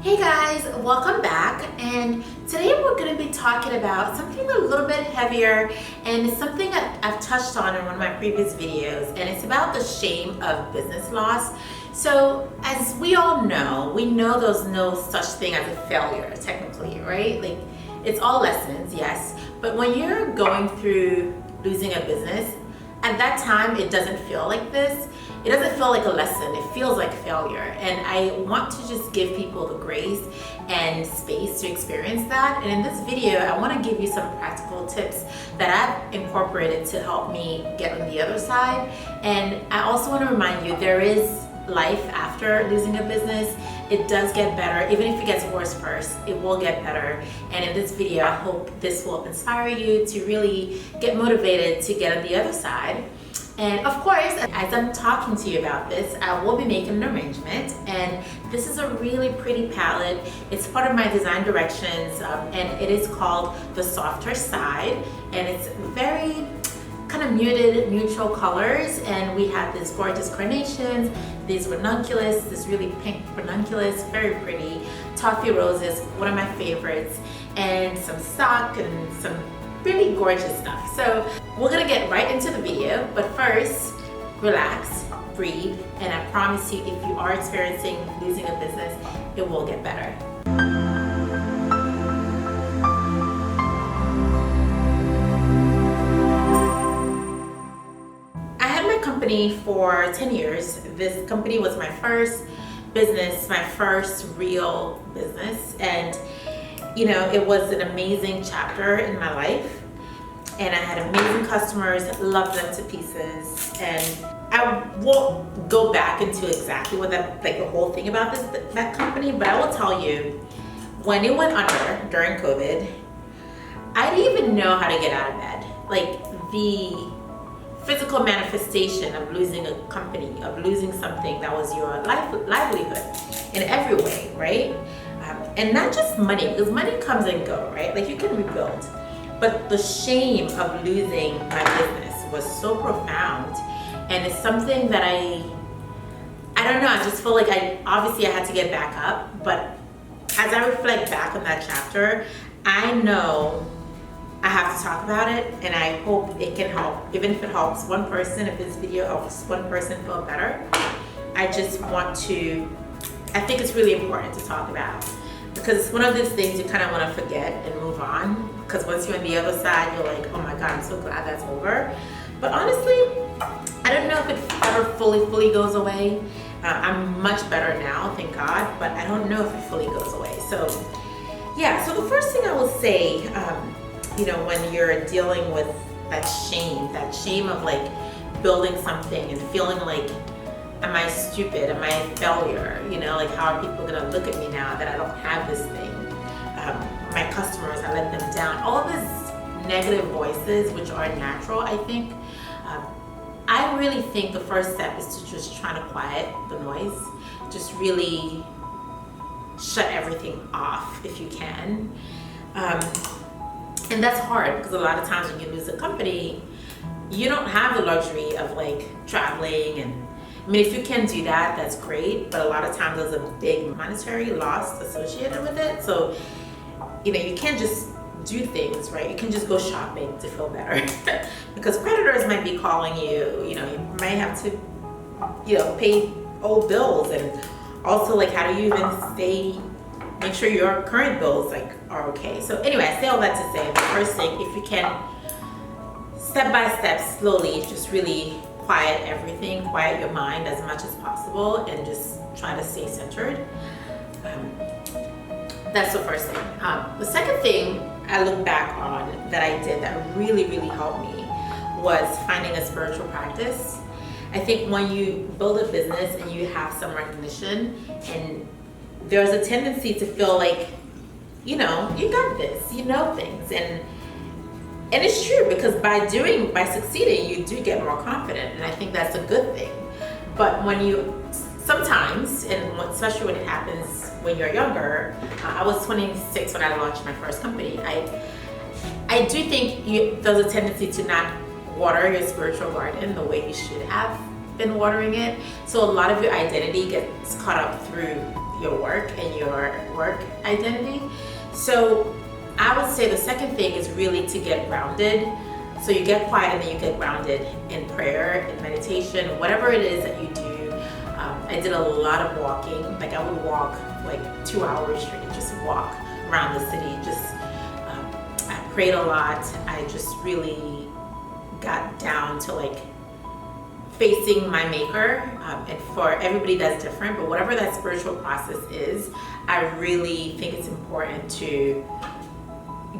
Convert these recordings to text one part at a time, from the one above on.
Hey guys, welcome back, and today we're going to be talking about something a little bit heavier, and it's something that I've touched on in one of my previous videos, and it's about the shame of business loss. So as we all know, we know there's no such thing as a failure technically, right? Like, it's all lessons, yes, but when you're going through losing a business, at that time it doesn't feel like this. It doesn't feel like a lesson, it feels like failure. And I want to just give people the grace and space to experience that. And in this video, I want to give you some practical tips that I've incorporated to help me get on the other side. And I also want to remind you, there is life after losing a business. It does get better. Even if it gets worse first, it will get better. And in this video, I hope this will inspire you to really get motivated to get on the other side. And of course, as I'm talking to you about this, I will be making an arrangement, and this is a really pretty palette. It's part of my design directions, and it is called the Softer Side, and it's very kind of muted, neutral colors, and we have these gorgeous carnations, these ranunculus, this really pink ranunculus, very pretty, toffee roses, one of my favorites, and some stock and some really gorgeous stuff. So we're gonna get right into the video, but first, relax, breathe, and I promise you, if you are experiencing losing a business, it will get better. I had my company for 10 years. This company was my first business, my first real business, and you know, it was an amazing chapter in my life, and I had amazing customers, loved them to pieces, and I won't go back into exactly what that, like the whole thing about that company, but I will tell you, when it went under during COVID, I didn't even know how to get out of bed. Like, the physical manifestation of losing a company, of losing something that was your livelihood in every way, right? And not just money, because money comes and go, right? Like, you can rebuild. But the shame of losing my business was so profound. And it's something that I don't know, I just feel like obviously I had to get back up. But as I reflect back on that chapter, I know I have to talk about it, and I hope it can help. Even if it helps one person, if this video helps one person feel better, I just want to, I think it's really important to talk about. Because it's one of those things you kind of want to forget and move on. Because once you're on the other side, you're like, oh my God, I'm so glad that's over. But honestly, I don't know if it ever fully goes away. I'm much better now, thank God. But I don't know if it fully goes away. So yeah, so the first thing I will say, you know, when you're dealing with that shame of like building something and feeling like, am I stupid? Am I a failure? You know, like, how are people gonna look at me now that I don't have this thing? My customers, I let them down. All of these negative voices, which are natural, I think. I really think the first step is to just try to quiet the noise. Just really shut everything off if you can. And that's hard, because a lot of times when you lose a company, you don't have the luxury of like traveling, and I mean, if you can do that, that's great, but a lot of times there's a big monetary loss associated with it. So, you know, you can't just do things, right? You can just go shopping to feel better because creditors might be calling you, you know, you might have to, you know, pay old bills, and also like, how do you even make sure your current bills like are okay? So anyway, I say all that to say, the first thing, if you can, step by step, slowly, just really quiet everything, quiet your mind as much as possible, and just try to stay centered. That's the first thing. The second thing I look back on that I did that really helped me was finding a spiritual practice. I think when you build a business and you have some recognition, and there's a tendency to feel like, you know, you got this, you know things, and it's true, because by succeeding, you do get more confident, and I think that's a good thing. But when you, sometimes, and especially when it happens when you're younger, I was 26 when I launched my first company. I do think there's a tendency to not water your spiritual garden the way you should have been watering it. So a lot of your identity gets caught up through your work and your work identity. So I would say the second thing is really to get grounded. So you get quiet and then you get grounded in prayer, in meditation, whatever it is that you do. I did a lot of walking. Like I would walk like 2 hours straight, just walk around the city. I prayed a lot. I just really got down to like facing my maker. And for everybody that's different, but whatever that spiritual process is, I really think it's important to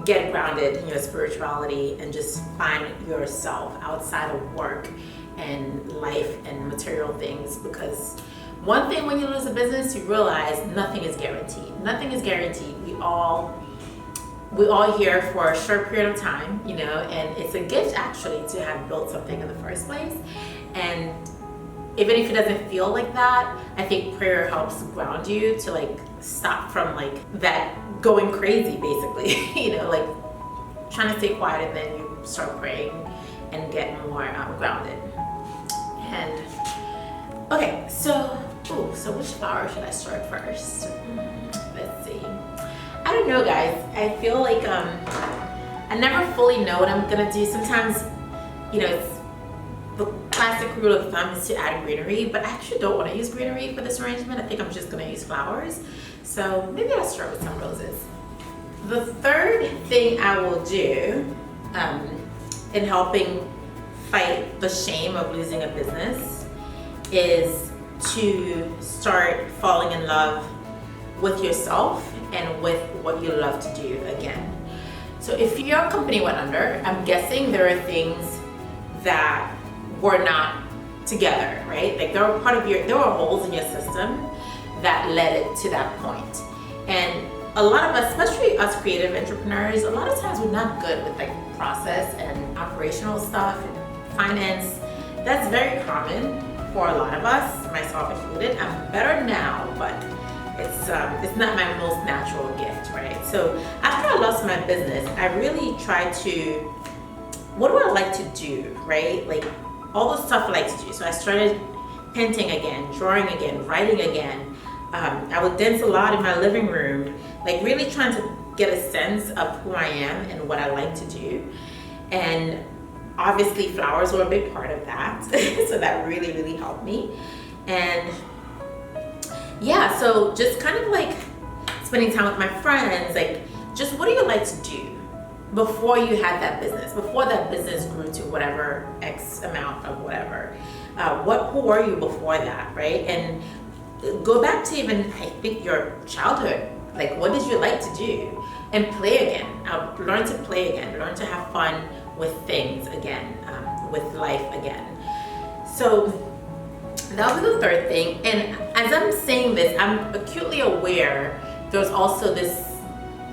get grounded in your spirituality and just find yourself outside of work and life and material things. Because one thing, when you lose a business, you realize nothing is guaranteed. Nothing is guaranteed. We all here for a short period of time, you know, and it's a gift actually to have built something in the first place. And even if it doesn't feel like that, I think prayer helps ground you to like stop from like that going crazy basically, you know, like trying to stay quiet, and then you start praying and get more grounded. And okay, so which flower should I start first? Let's see. I don't know, guys. I feel like I never fully know what I'm gonna do. Sometimes, you know, it's the classic rule of thumb is to add greenery, but I actually don't want to use greenery for this arrangement. I think I'm just gonna use flowers. So maybe I'll start with some roses. The third thing I will do in helping fight the shame of losing a business is to start falling in love with yourself and with what you love to do again. So if your company went under, I'm guessing there are things that were not together, right? Like there were holes in your system that led it to that point. And a lot of us, especially us creative entrepreneurs, a lot of times we're not good with like process and operational stuff and finance. That's very common for a lot of us, myself included. I'm better now, but it's not my most natural gift, right? So after I lost my business, I really tried to, what do I like to do, right? Like all the stuff I like to do. So I started painting again, drawing again, writing again. I would dance a lot in my living room, like really trying to get a sense of who I am and what I like to do. And obviously flowers were a big part of that. So that really, really helped me. And yeah, so just kind of like spending time with my friends, like just what do you like to do before you had that business, before that business grew to whatever X amount of whatever. Who were you before that, right? And go back to even, I think, your childhood. Like, what did you like to do? And play again. Learn to play again. Learn to have fun with things again, with life again. So that was the third thing. And as I'm saying this, I'm acutely aware there's also this,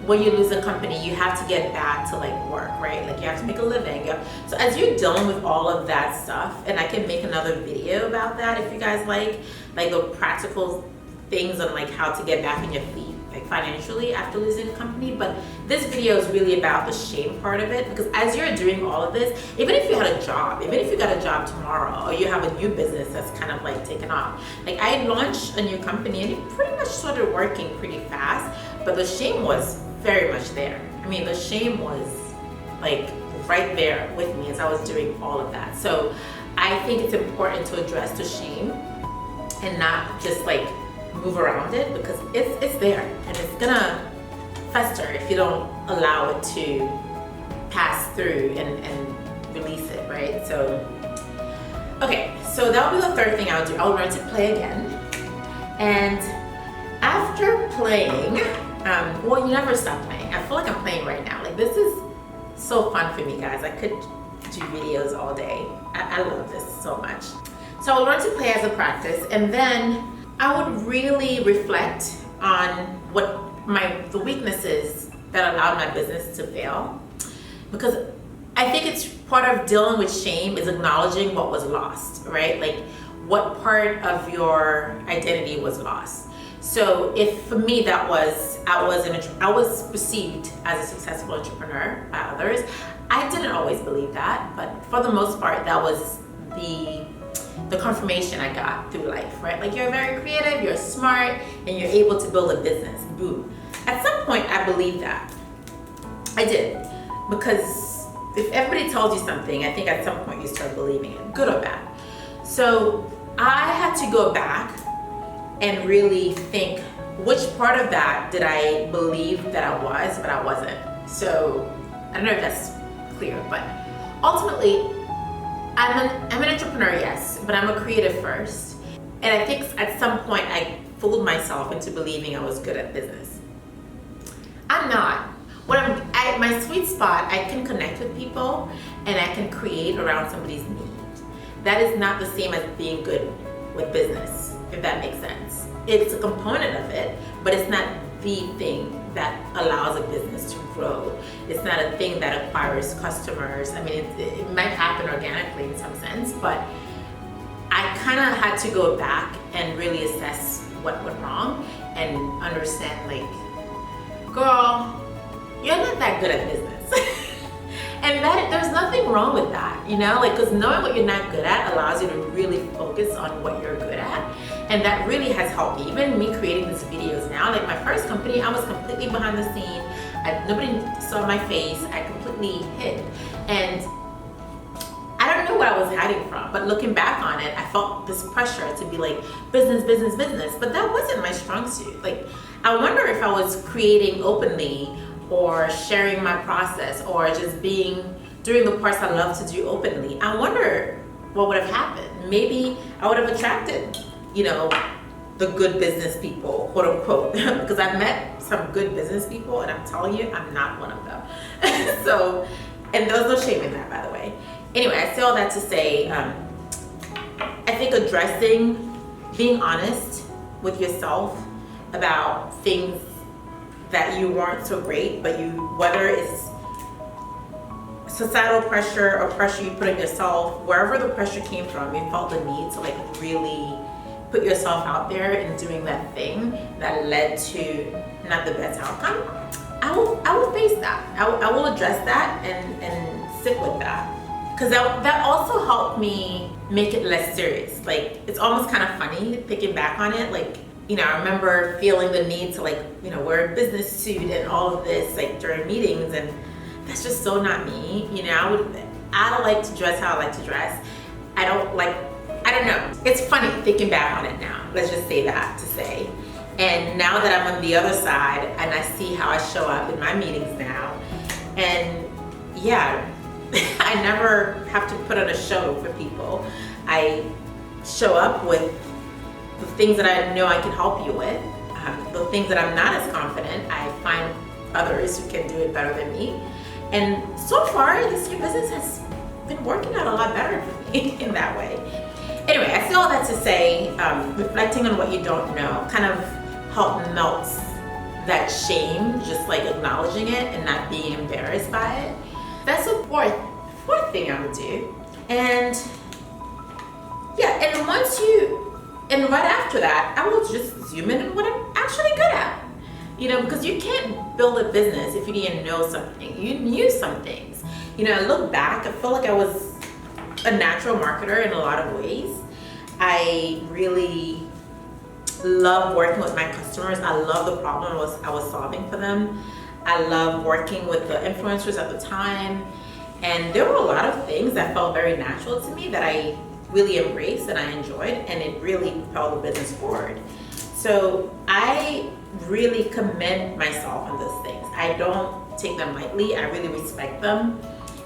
when you lose a company, you have to get back to like work, right? Like you have to make a living. So as you're dealing with all of that stuff, and I can make another video about that if you guys like the practical things on like how to get back on your feet, like financially after losing a company. But this video is really about the shame part of it, because as you're doing all of this, even if you had a job, even if you got a job tomorrow, or you have a new business that's kind of like taken off. Like I launched a new company and it pretty much started working pretty fast, but the shame was very much there. I mean, the shame was like right there with me as I was doing all of that. So I think it's important to address the shame and not just like move around it, because it's there and it's gonna fester if you don't allow it to pass through and release it, right? So, okay, so that would be the third thing I would do. I would learn to play again. And after playing, well, you never stop playing. I feel like I'm playing right now. Like this is so fun for me, guys. I could do videos all day. I love this so much. So I would learn to play as a practice, and then I would really reflect on what the weaknesses that allowed my business to fail, because I think it's part of dealing with shame is acknowledging what was lost, right? Like what part of your identity was lost. So if for me that was, I was perceived as a successful entrepreneur by others. I didn't always believe that, but for the most part that was the the confirmation I got through life, right? Like, you're very creative, you're smart, and you're able to build a business. Boom. At some point, I believed that. I did. Because if everybody tells you something, I think at some point you start believing it, good or bad. So I had to go back and really think, which part of that did I believe that I was, but I wasn't? So I don't know if that's clear, but ultimately, I'm an entrepreneur, yes, but I'm a creative first. And I think at some point I fooled myself into believing I was good at business. I'm not. When I'm at my sweet spot, I can connect with people and I can create around somebody's need. That is not the same as being good with business, if that makes sense. It's a component of it, but it's not the thing that allows a business to grow. It's not a thing that acquires customers. I mean, it might happen organically in some sense, but I kind of had to go back and really assess what went wrong and understand, like, girl, you're not that good at business. And that there's nothing wrong with that, you know, like, because knowing what you're not good at allows you to really focus on what you're good at. And that really has helped me. Even me creating these videos now, like my first company, I was completely behind the scene. Nobody saw my face. I completely hid. And I don't know what I was hiding from, but looking back on it, I felt this pressure to be like, business, business, business. But that wasn't my strong suit. Like, I wonder if I was creating openly or sharing my process or just doing the parts I love to do openly. I wonder what would have happened. Maybe I would have attracted, you know, the good business people, quote unquote, because I've met some good business people and I'm telling you, I'm not one of them. So, and there's no shame in that, by the way. Anyway, I say all that to say, I think being honest with yourself about things that you weren't so great, but whether it's societal pressure or pressure you put on yourself, wherever the pressure came from, you felt the need to like really put yourself out there and doing that thing that led to not the best outcome. I will face that. I will address that and sit with that. Because that also helped me make it less serious. Like, it's almost kind of funny thinking back on it. Like, you know, I remember feeling the need to like, you know, wear a business suit and all of this like during meetings, and that's just so not me. You know, I don't like to dress how I like to dress. I don't know. It's funny thinking back on it now. Let's just say that to say. And now that I'm on the other side and I see how I show up in my meetings now, and yeah, I never have to put on a show for people. I show up with the things that I know I can help you with. The things that I'm not as confident, I find others who can do it better than me. And so far, this new business has been working out a lot better for me in that way. Anyway, I say all that to say, reflecting on what you don't know kind of help melts that shame, just like acknowledging it and not being embarrassed by it. That's the fourth thing I would do. And yeah, and right after that, I will just zoom in on what I'm actually good at. You know, because you can't build a business if you didn't know something. You knew some things. You know, I look back, I feel like I was a natural marketer in a lot of ways. I really love working with my customers. I love the problem I was solving for them. I love working with the influencers at the time. And there were a lot of things that felt very natural to me that I really embraced and I enjoyed, and it really propelled the business forward. So I really commend myself on those things. I don't take them lightly. I really respect them.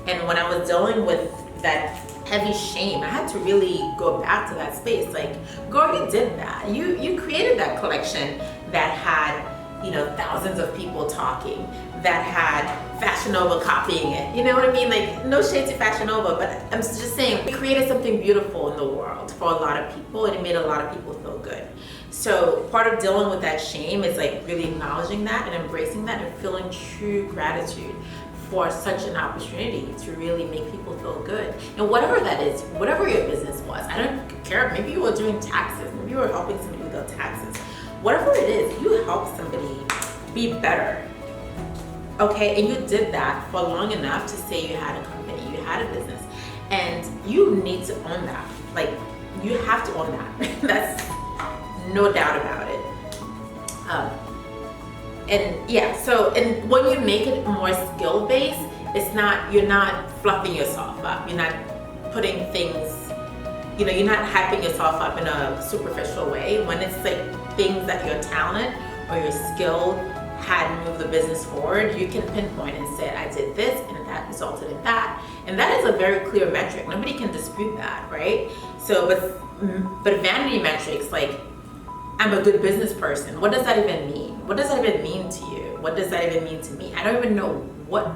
And when I was dealing with that heavy shame, I had to really go back to that space. Like, girl, you did that. You created that collection that had, you know, thousands of people talking, that had Fashion Nova copying it. You know what I mean? Like, no shade to Fashion Nova, but I'm just saying, we created something beautiful in the world for a lot of people, and it made a lot of people feel good. So part of dealing with that shame is like really acknowledging that and embracing that and feeling true gratitude for such an opportunity to really make people feel good. And whatever that is, whatever your business was, I don't care, maybe you were doing taxes, maybe you were helping somebody with their taxes. Whatever it is, you helped somebody be better. Okay, and you did that for long enough to say you had a company, you had a business, and you need to own that. Like, you have to own that. That's no doubt about it. And yeah, so, and when you make it more skill-based, you're not fluffing yourself up. You're not putting things, you're not hyping yourself up in a superficial way. When it's like things that your talent or your skill had moved the business forward, you can pinpoint and say, I did this and that resulted in that. And that is a very clear metric. Nobody can dispute that, right? So, but vanity metrics, like, I'm a good business person. What does that even mean? What does that even mean to you? What does that even mean to me? I don't even know what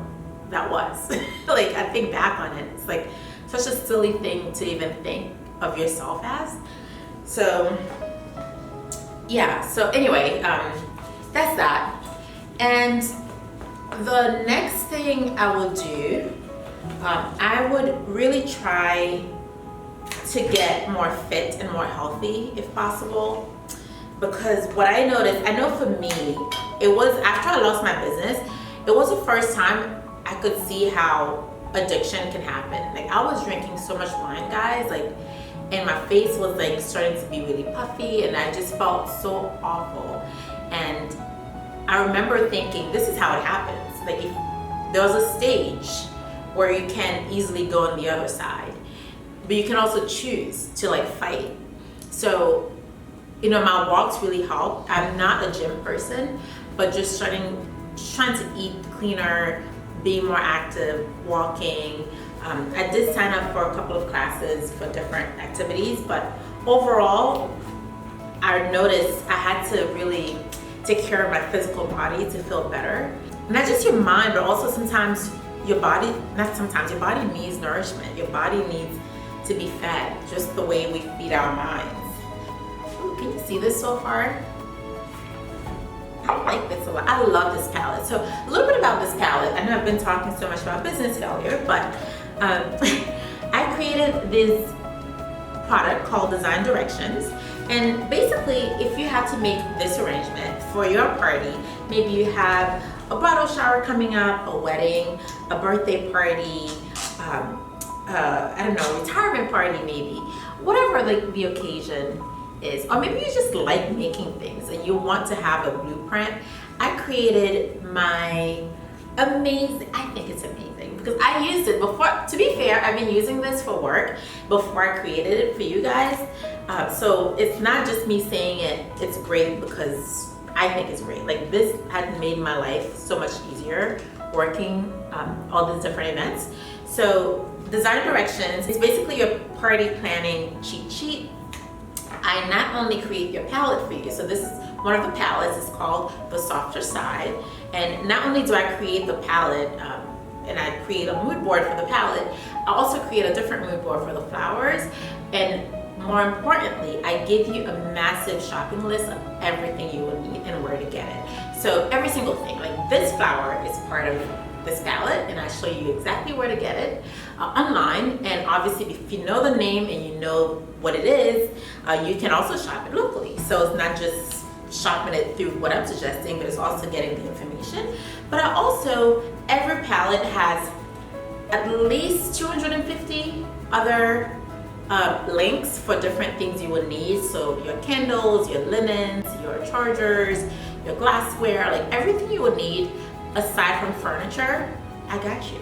that was. Like, I think back on it, it's like such a silly thing to even think of yourself as. So yeah, so anyway, that's that. And the next thing I will do, I would really try to get more fit and more healthy if possible. Because what I noticed, I know for me, it was after I lost my business, it was the first time I could see how addiction can happen. Like, I was drinking so much wine, guys, like, and my face was like starting to be really puffy, and I just felt so awful. And I remember thinking, this is how it happens. Like, if there was a stage where you can easily go on the other side, but you can also choose to like fight. So, my walks really helped. I'm not a gym person, but just trying to eat cleaner, be more active, walking. I did sign up for a couple of classes for different activities, but overall, I noticed I had to really take care of my physical body to feel better. Not just your mind, but also sometimes your body needs nourishment. Your body needs to be fed, just the way we feed our minds. Ooh, can you see this so far? I like this a lot. I love this palette. So a little bit about this palette. I know I've been talking so much about business failure, but I created this product called Design Directions. And basically, if you had to make this arrangement for your party, maybe you have a bridal shower coming up, a wedding, a birthday party, I don't know, retirement party maybe, whatever like the occasion is, or maybe you just like making things and you want to have a blueprint. I created my I think it's amazing because I used it before. To be fair, I've been using this for work before I created it for you guys. So it's not just me saying it's great because I think it's great. Like, this had made my life so much easier working all these different events. So Design Directions is basically your party planning cheat sheet. I not only create your palette for you, so this is one of the palettes, is called The Softer Side. And not only do I create the palette and I create a mood board for the palette, I also create a different mood board for the flowers. And more importantly, I give you a massive shopping list of everything you will need and where to get it. So every single thing, like this flower is part of this palette, and I show you exactly where to get it online. And obviously, if you know the name and you know what it is, you can also shop it locally. So it's not just shopping it through what I'm suggesting, but it's also getting the information. But I also, every palette has at least 250 other links for different things you will need. So your candles, your linens, your chargers, your glassware, like everything you will need aside from furniture, I got you.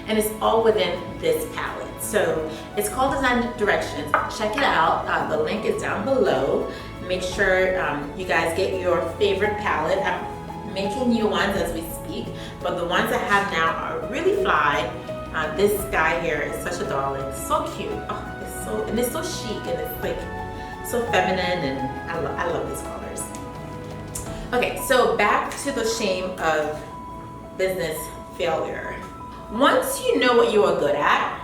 And it's all within this palette. So it's called Design Directions. Check it out. The link is down below. Make sure you guys get your favorite palette. I'm making new ones as we speak, but the ones I have now are really fly. This guy here is such a darling, so cute. Oh, it's so chic, and it's like so feminine, and I love these colors. Okay, so back to the shame of business failure. Once you know what you are good at,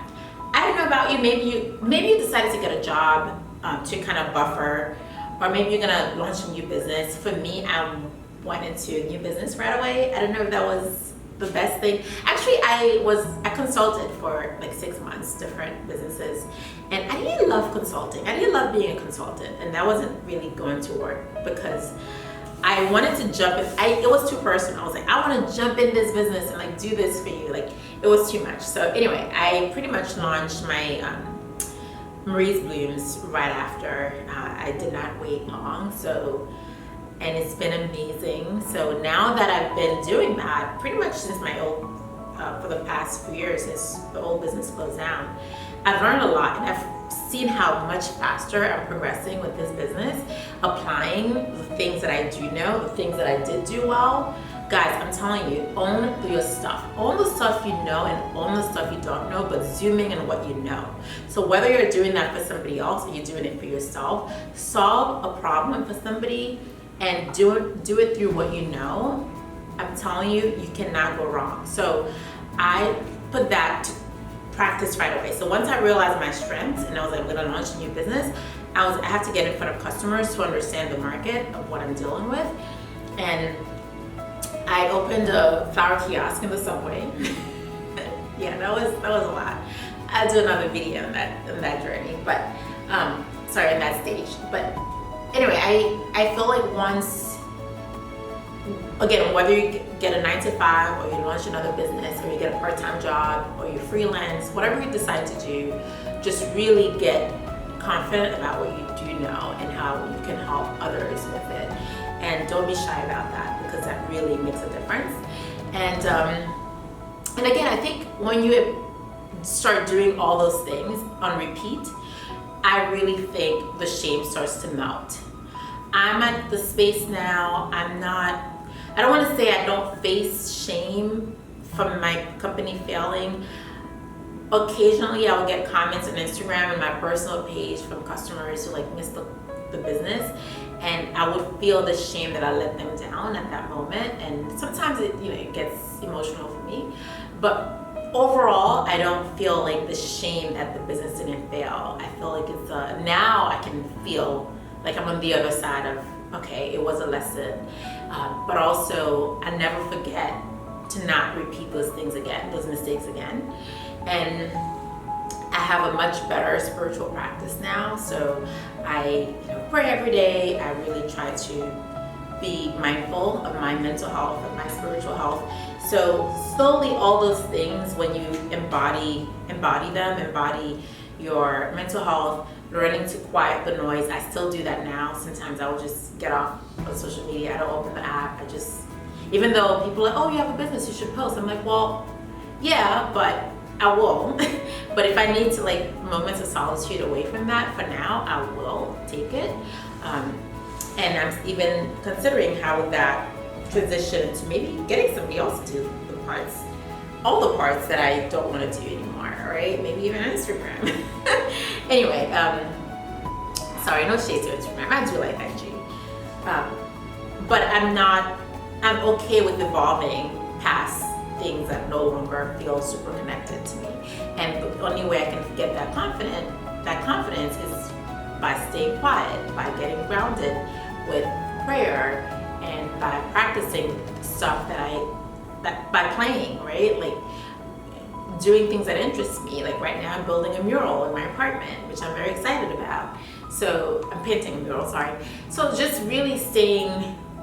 I don't know about you, maybe you decided to get a job to kind of buffer, or maybe you're gonna launch a new business. For me, I went into a new business right away. I don't know if that was the best thing. Actually, I consulted for like 6 months, different businesses, and I didn't love consulting. I didn't love being a consultant, and that wasn't really going to work because I wanted to jump in. It was too personal. I was like, I want to jump in this business and like do this for you. Like, it was too much. So anyway, I pretty much launched my Marie's Blooms right after. I did not wait long, and it's been amazing. So now that I've been doing that pretty much since my old, for the past few years, since the old business closed down, I've learned a lot, and I've seen how much faster I'm progressing with this business, applying the things that I do know, the things that I did do well. Guys, I'm telling you, own your stuff. Own the stuff you know and own the stuff you don't know, but zooming in what you know. So whether you're doing that for somebody else or you're doing it for yourself, solve a problem for somebody and do it through what you know. I'm telling you, you cannot go wrong. So I put that to practice right away. So once I realized my strengths and I was like, I'm gonna launch a new business, I have to get in front of customers to understand the market of what I'm dealing with. And I opened a flower kiosk in the subway. Yeah, that was a lot. I'll do another video on that journey, but in that stage. But anyway, I feel like once, again, whether you get a 9-to-5 or you launch another business or you get a part-time job or you freelance, whatever you decide to do, just really get confident about what you do know and how you can help others with it. And don't be shy about that, because that really makes a difference. And again, I think when you start doing all those things on repeat, I really think the shame starts to melt. I'm at the space now, I don't want to say I don't face shame from my company failing. Occasionally I will get comments on Instagram and my personal page from customers who like missed the business, and I would feel the shame that I let them down at that moment, and sometimes it gets emotional for me. But overall, I don't feel like the shame that the business didn't fail. I feel like it's now I can feel like I'm on the other side of, okay, it was a lesson, but also I never forget to not repeat those mistakes again. And I have a much better spiritual practice now, so I pray every day. I really try to be mindful of my mental health and my spiritual health. So slowly, all those things, when you embody your mental health, learning to quiet the noise. I still do that now. Sometimes I will just get off of social media. I don't open the app. Even though people are like, oh, you have a business, you should post. I'm like, well, yeah, but I will. But if I need to moments of solitude away from that, for now, I will take it. And I'm even considering how that transition to maybe getting somebody else to do all the parts that I don't want to do anymore, right? Maybe even Instagram. Anyway, sorry, no shade to Instagram. I do like IG. But I'm okay with evolving past things that no longer feel super connected to me. And the only way I can get that confidence is by staying quiet, by getting grounded with prayer, and by practicing stuff by playing, right? Like doing things that interest me. Like right now I'm building a mural in my apartment, which I'm very excited about. So I'm painting a mural, sorry. So just really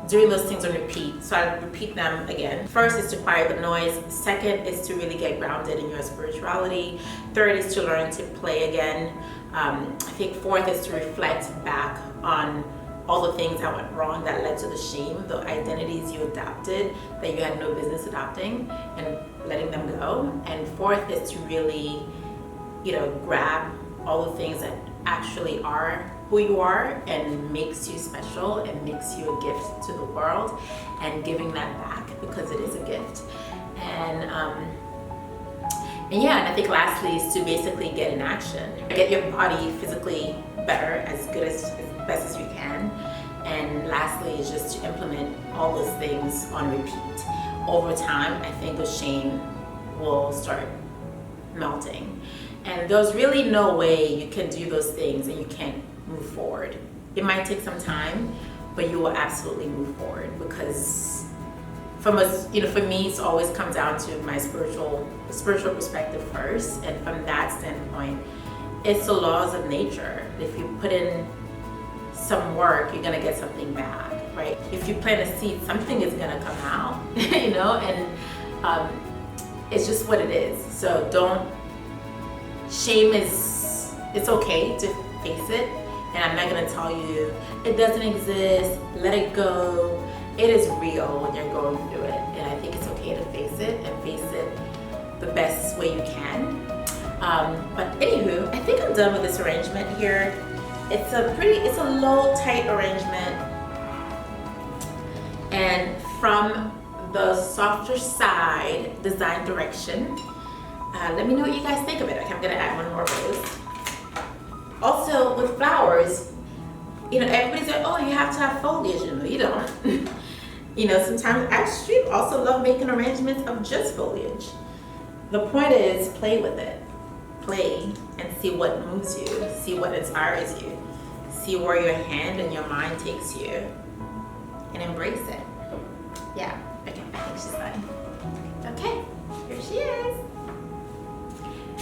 doing those things on repeat. So I repeat them again. First is to quiet the noise. Second is to really get grounded in your spirituality. Third is to learn to play again. I think fourth is to reflect back on all the things that went wrong that led to the shame, the identities you adopted that you had no business adopting, and letting them go. And fourth is to really, grab all the things that actually are who you are and makes you special and makes you a gift to the world, and giving that back because it is a gift. And I think lastly is to basically get in action. Get your body physically better, as best as you can. And lastly is just to implement all those things on repeat. Over time, I think the shame will start melting. And there's really no way you can do those things and you can't move forward. It might take some time, but you will absolutely move forward, because for me, it always comes down to my spiritual perspective first. And from that standpoint, it's the laws of nature. If you put in some work, you're gonna get something back, right? If you plant a seed, something is gonna come out, and it's just what it is. So shame is it's okay to face it. And I'm not gonna tell you it doesn't exist, let it go. It is real when you're going through it. And I think it's okay to face it and face it the best way you can. But anywho, I think I'm done with this arrangement here. It's a low, tight arrangement. And from the softer side design direction, let me know what you guys think of it. Okay, I'm gonna add one more rose. Also with flowers, you know, everybody's like, oh, you have to have foliage. You know, you don't. You know, sometimes actually also love making arrangements of just foliage. The point is play with it. Play and see what moves you, see what inspires you, see where your hand and your mind takes you, and embrace it. Yeah, okay, I think she's done. Okay, here she is.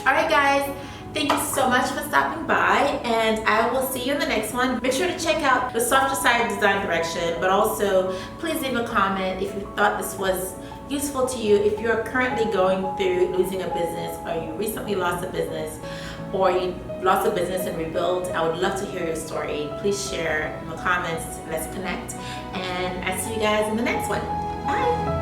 All right, guys, thank you so much for stopping by, and I will see you in the next one. Make sure to check out the softer side design direction, but also please leave a comment if you thought this was useful to you. If you're currently going through losing a business, or you recently lost a business, or you lost a business and rebuilt, I would love to hear your story. Please share in the comments. Let's connect, and I see you guys in the next one. Bye.